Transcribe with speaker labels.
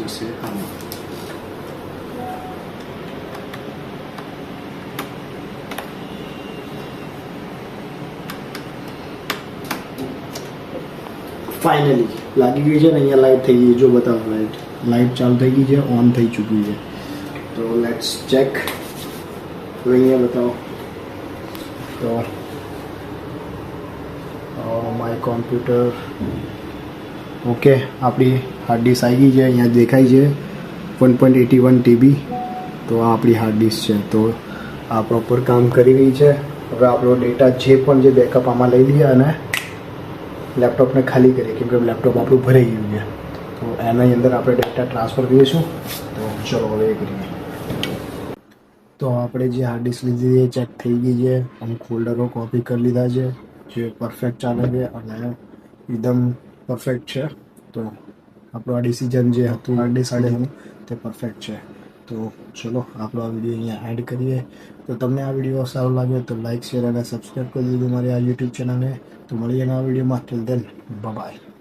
Speaker 1: જશે આમાં. ફાઇનલી લાગી ગઈ છે ને. અહીંયા લાઇટ થઈ ગઈ, જો બતાવો લાઇટ ચાલુ થઈ ગઈ છે, ઓન થઈ ચૂકી છે. તો લેટ્સ ચેક. હવે અહીંયા બતાવો તો માય કોમ્પ્યુટર. ઓકે, આપણી હાર્ડ ડિસ્ક આવી ગઈ છે. અહીંયા દેખાય છે 1.81 TB. તો આ આપણી હાર્ડ ડિસ્ક છે. તો આ પ્રોપર કામ કરી રહી છે. હવે આપણો ડેટા જે પણ જે બેકઅપ આમાં લઈ લઈએ અને લેપટોપને ખાલી કરીએ, કેમ કે લેપટોપ આપણું ભરાઈ ગયું છે. તો એના અંદર આપણે ડેટા ટ્રાન્સફર કરીશું. તો ચલો હવે એ કરીએ. તો આપણે જે હાર્ડ ડિસ્ક લીધી એ ચેક થઈ ગઈ છે. અમુક ફોલ્ડરો કોપી કરી લીધા છે જે પરફેક્ટ ચાલે છે અને એકદમ પરફેક્ટ છે. તો આપણું આ ડિસિઝન જે હતું હાર્ડ ડિસ્ક લેવાનું તે પરફેક્ટ છે. તો ચલો આપણો આ વિડીયો અહીંયા એડ કરીએ. તો તમને આ વિડીયો સારો લાગે તો લાઇક, શેર અને સબસ્ક્રાઈબ કરી દીધું મારી આ યુટ્યુબ ચેનલને. તો મળીએ નવા વિડીયોમાં. Till then by.